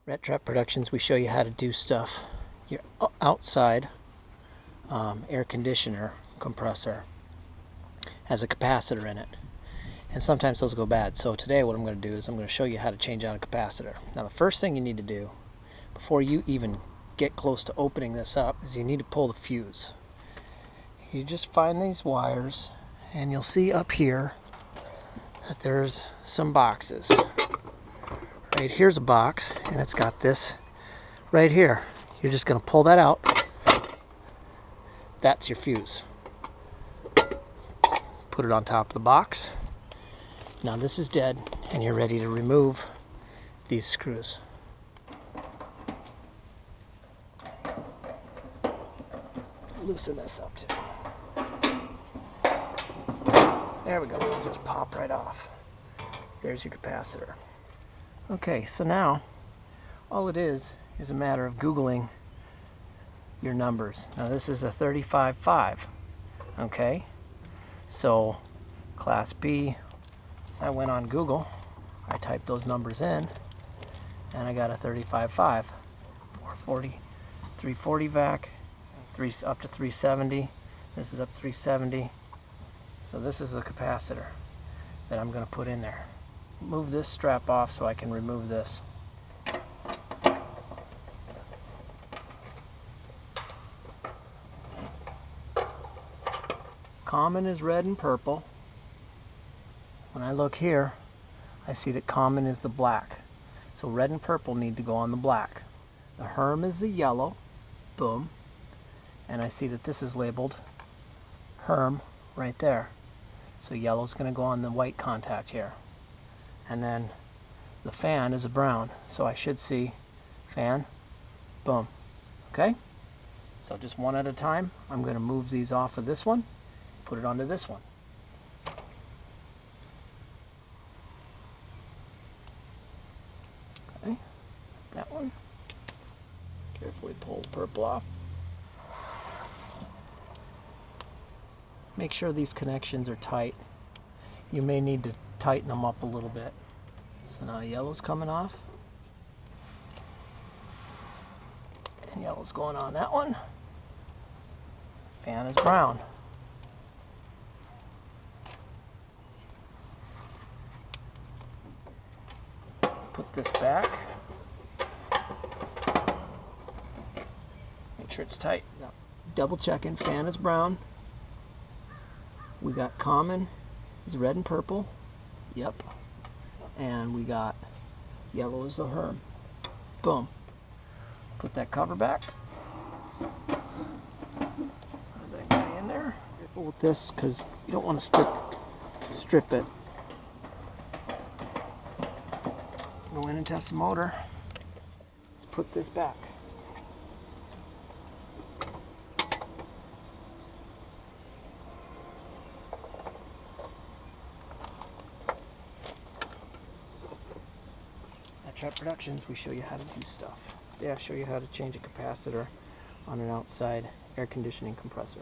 Rattrap Productions, we show you how to do stuff. Your outside air conditioner compressor has a capacitor in it, and sometimes those go bad. So today what I'm going to do is I'm going to show you how to change out a capacitor. Now the first thing you need to do before you even get close to opening this up is you need to pull the fuse. You just find these wires and you'll see up here that there's some boxes. Right here's a box, and it's got this right here. You're just going to pull that out. That's your fuse. Put it on top of the box. Now this is dead, and you're ready to remove these screws. Loosen this up too. There we go. It'll just pop right off. There's your capacitor. Okay, so now all it is a matter of Googling your numbers. Now this is a 35.5, okay? So Class B, so I went on Google, I typed those numbers in, and I got a 35.5, 440, 340 vac, up to 370. This is up to 370. So this is the capacitor that I'm going to put in there. Move this strap off so I can remove this. Common is red and purple. When I look here, I see that common is the black. So red and purple need to go on the black. The Herm is the yellow. Boom. And I see that this is labeled Herm right there. So yellow is going to go on the white contact here. And then the fan is a brown, so I should see fan, boom. Okay, so just one at a time. I'm going to move these off of this one, put it onto this one. Okay, that one. Carefully pull the purple off. Make sure these connections are tight. You may need to tighten them up a little bit. So now yellow's coming off. And yellow's going on that one. Fan is brown. Put this back. Make sure it's tight. Now, double checking, fan is brown. We got common is red and purple. Yep. And we got yellow is the Herm. Boom. Put that cover back. Put that guy in there. Careful with this because you don't want to strip it. Go in and test the motor. Let's put this back. Rattrap Productions, we show you how to do stuff. Today I show you how to change a capacitor on an outside air conditioning compressor.